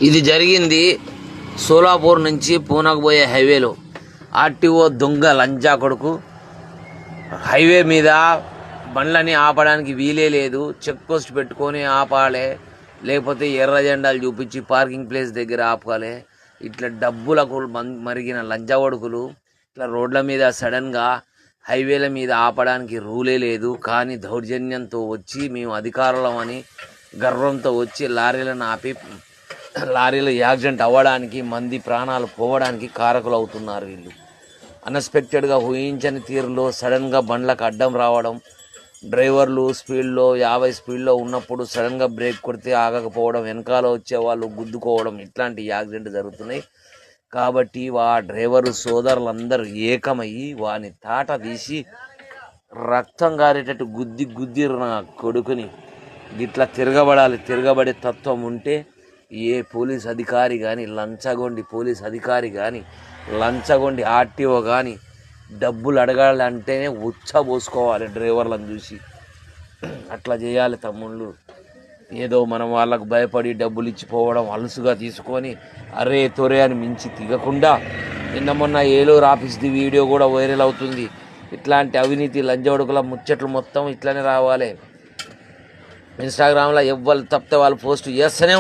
ఇది జరిగింది సోలాపూర్ నుంచి పూనాకు పోయే హైవేలో. ఆర్టీఓ దొంగ లంచా కొడుకు హైవే మీద బండ్లని ఆపడానికి వీలే లేదు. చెక్ పోస్ట్ పెట్టుకొని ఆపాలి, లేకపోతే ఎర్ర జెండాలు చూపించి పార్కింగ్ ప్లేస్ దగ్గర ఆపాలి. ఇట్లా డబ్బులకు మరిగిన లంచా కొడుకులు ఇట్లా రోడ్ల మీద సడన్గా హైవేల మీద ఆపడానికి రూలే లేదు. కానీ దౌర్జన్యంతో వచ్చి మేము అధికారులమని గర్వంతో వచ్చి లారీలను ఆపి లారీలు యాక్సిడెంట్ అవ్వడానికి, మంది ప్రాణాలు పోవడానికి కారకులు అవుతున్నారు వీళ్ళు. అన్ఎక్స్పెక్టెడ్గా ఊహించని తీరులో సడన్గా బండ్లకు అడ్డం రావడం, డ్రైవర్లు స్పీడ్లో 50 స్పీడ్లో ఉన్నప్పుడు సడన్గా బ్రేక్ కొడితే ఆగకపోవడం, వెనకాల వచ్చే వాళ్ళు గుద్దుకోవడం, ఇట్లాంటి యాక్సిడెంట్ జరుగుతున్నాయి. కాబట్టి డ్రైవరు సోదరులందరూ ఏకమయ్యి వాని తాట తీసి రక్తం గారేటట్టు గుద్ది నా కొడుకుని గిట్లా తిరగబడే తత్వం ఉంటే ఏ పోలీస్ అధికారి కానీ, లంచగొండి పోలీస్ అధికారి కానీ, లంచగొండి ఆర్టీఓ కానీ డబ్బులు అడగాలంటేనే ఉచ్చబోసుకోవాలి డ్రైవర్లను చూసి. అట్లా చేయాలి తమ్ముళ్ళు. ఏదో మనం వాళ్ళకు భయపడి డబ్బులు ఇచ్చిపోవడం అలుసుగా తీసుకొని అరే తొరే అని మించి తిగకుండా, నిన్న మొన్న ఏలూరు ఆఫీస్ది వీడియో కూడా వైరల్ అవుతుంది. ఇట్లాంటి అవినీతి లంజవడుకుల ముచ్చట్లు మొత్తం ఇట్లనే రావాలి. ఇన్స్టాగ్రామ్లో ఎవ్వరు తప్పితే వాళ్ళు పోస్ట్ చేస్తూనే